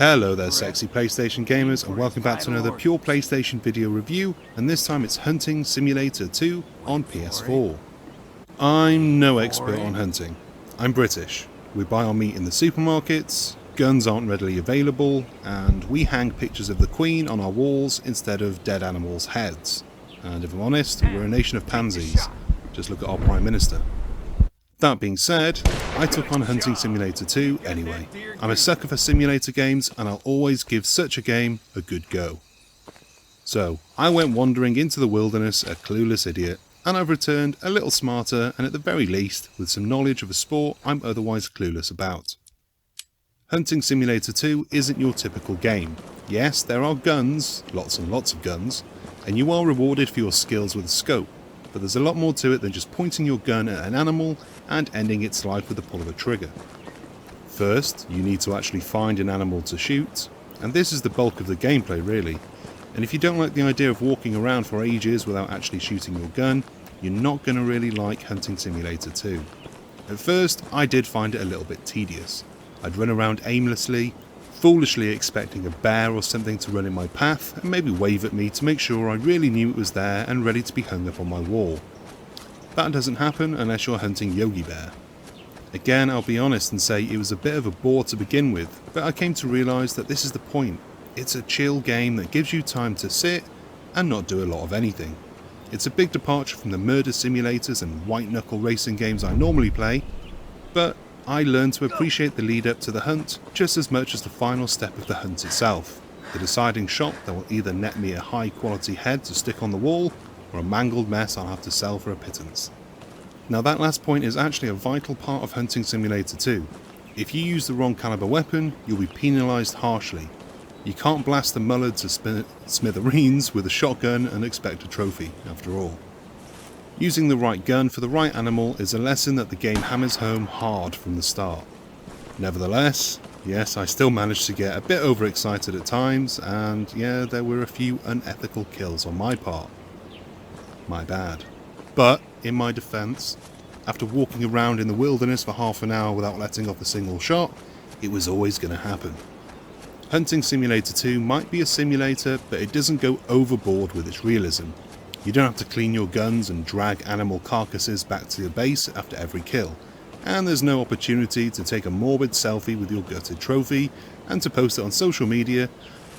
Hello there sexy PlayStation gamers, and welcome back to another pure PlayStation video review, and this time it's Hunting Simulator 2 on PS4. I'm no expert on hunting. I'm British. We buy our meat in the supermarkets, guns aren't readily available, and we hang pictures of the Queen on our walls instead of dead animals' heads. And if I'm honest, we're a nation of pansies. Just look at our Prime Minister. That being said, I took on Hunting Simulator 2 anyway. I'm a sucker for simulator games, and I'll always give such a game a good go. So, I went wandering into the wilderness a clueless idiot, and I've returned a little smarter and at the very least with some knowledge of a sport I'm otherwise clueless about. Hunting Simulator 2 isn't your typical game. Yes, there are guns, lots and lots of guns, and you are rewarded for your skills with a scope. But there's a lot more to it than just pointing your gun at an animal and ending its life with the pull of a trigger. First, you need to actually find an animal to shoot, and this is the bulk of the gameplay really. And if you don't like the idea of walking around for ages without actually shooting your gun, you're not going to really like Hunting Simulator 2. At first, I did find it a little bit tedious. I'd run around aimlessly, foolishly expecting a bear or something to run in my path and maybe wave at me to make sure I really knew it was there and ready to be hung up on my wall. That doesn't happen unless you're hunting Yogi Bear. Again, I'll be honest and say it was a bit of a bore to begin with, but I came to realise that this is the point. It's a chill game that gives you time to sit and not do a lot of anything. It's a big departure from the murder simulators and white knuckle racing games I normally play, but I learned to appreciate the lead up to the hunt just as much as the final step of the hunt itself. The deciding shot that will either net me a high quality head to stick on the wall, or a mangled mess I'll have to sell for a pittance. Now that last point is actually a vital part of Hunting Simulator 2. If you use the wrong caliber weapon, you'll be penalised harshly. You can't blast the mullet to smithereens with a shotgun and expect a trophy, after all. Using the right gun for the right animal is a lesson that the game hammers home hard from the start. Nevertheless, yes, I still managed to get a bit overexcited at times, and yeah, there were a few unethical kills on my part. My bad. But, in my defence, after walking around in the wilderness for half an hour without letting off a single shot, it was always going to happen. Hunting Simulator 2 might be a simulator, but it doesn't go overboard with its realism. You don't have to clean your guns and drag animal carcasses back to your base after every kill, and there's no opportunity to take a morbid selfie with your gutted trophy and to post it on social media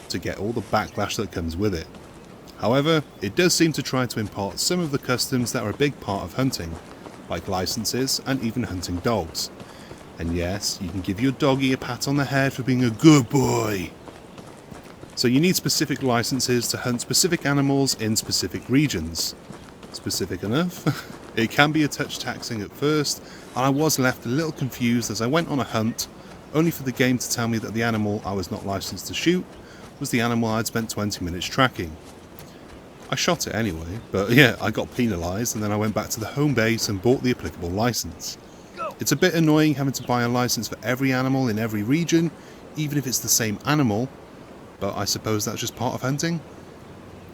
to get all the backlash that comes with it. However, it does seem to try to impart some of the customs that are a big part of hunting, like licenses and even hunting dogs. And yes, you can give your doggy a pat on the head for being a good boy. So you need specific licenses to hunt specific animals in specific regions. Specific enough? It can be a touch taxing at first, and I was left a little confused as I went on a hunt, only for the game to tell me that the animal I was not licensed to shoot was the animal I'd spent 20 minutes tracking. I shot it anyway, but yeah, I got penalised and then I went back to the home base and bought the applicable licence. It's a bit annoying having to buy a licence for every animal in every region, even if it's the same animal, but I suppose that's just part of hunting.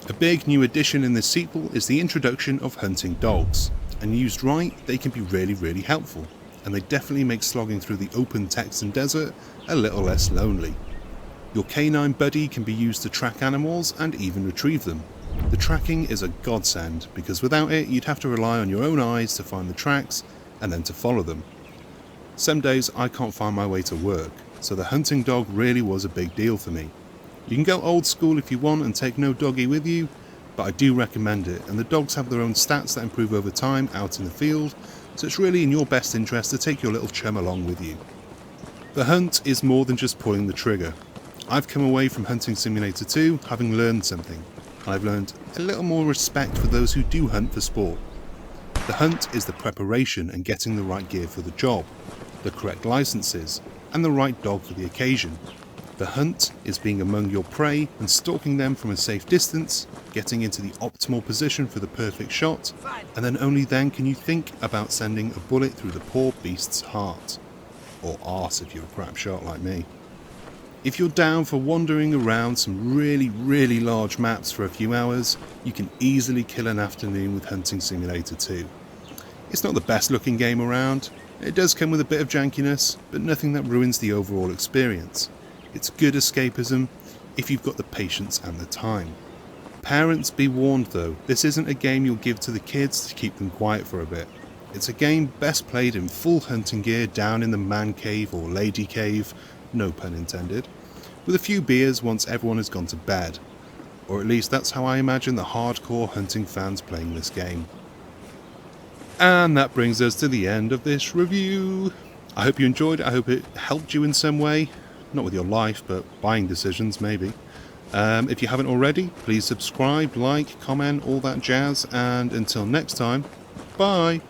A big new addition in this sequel is the introduction of hunting dogs, and used right, they can be really helpful, and they definitely make slogging through the open Texan desert a little less lonely. Your canine buddy can be used to track animals and even retrieve them. The tracking is a godsend, because without it you'd have to rely on your own eyes to find the tracks and then to follow them. Some days I can't find my way to work, so the hunting dog really was a big deal for me. You can go old school if you want and take no doggy with you, but I do recommend it, and the dogs have their own stats that improve over time out in the field, so it's really in your best interest to take your little chum along with you. The hunt is more than just pulling the trigger. I've come away from Hunting Simulator 2 having learned something, and I've learned a little more respect for those who do hunt for sport. The hunt is the preparation and getting the right gear for the job, the correct licenses, and the right dog for the occasion. The hunt is being among your prey and stalking them from a safe distance, getting into the optimal position for the perfect shot, and then only then can you think about sending a bullet through the poor beast's heart. Or arse if you're a crap shot like me. If you're down for wandering around some really large maps for a few hours, you can easily kill an afternoon with Hunting Simulator 2. It's not the best looking game around, it does come with a bit of jankiness, but nothing that ruins the overall experience. It's good escapism if you've got the patience and the time. Parents, be warned though, this isn't a game you'll give to the kids to keep them quiet for a bit. It's a game best played in full hunting gear down in the man cave or lady cave, no pun intended, with a few beers once everyone has gone to bed. Or at least that's how I imagine the hardcore hunting fans playing this game. And that brings us to the end of this review. I hope you enjoyed it, I hope it helped you in some way. Not with your life, but buying decisions maybe. If you haven't already, please subscribe, like, comment, all that jazz, and until next time, bye!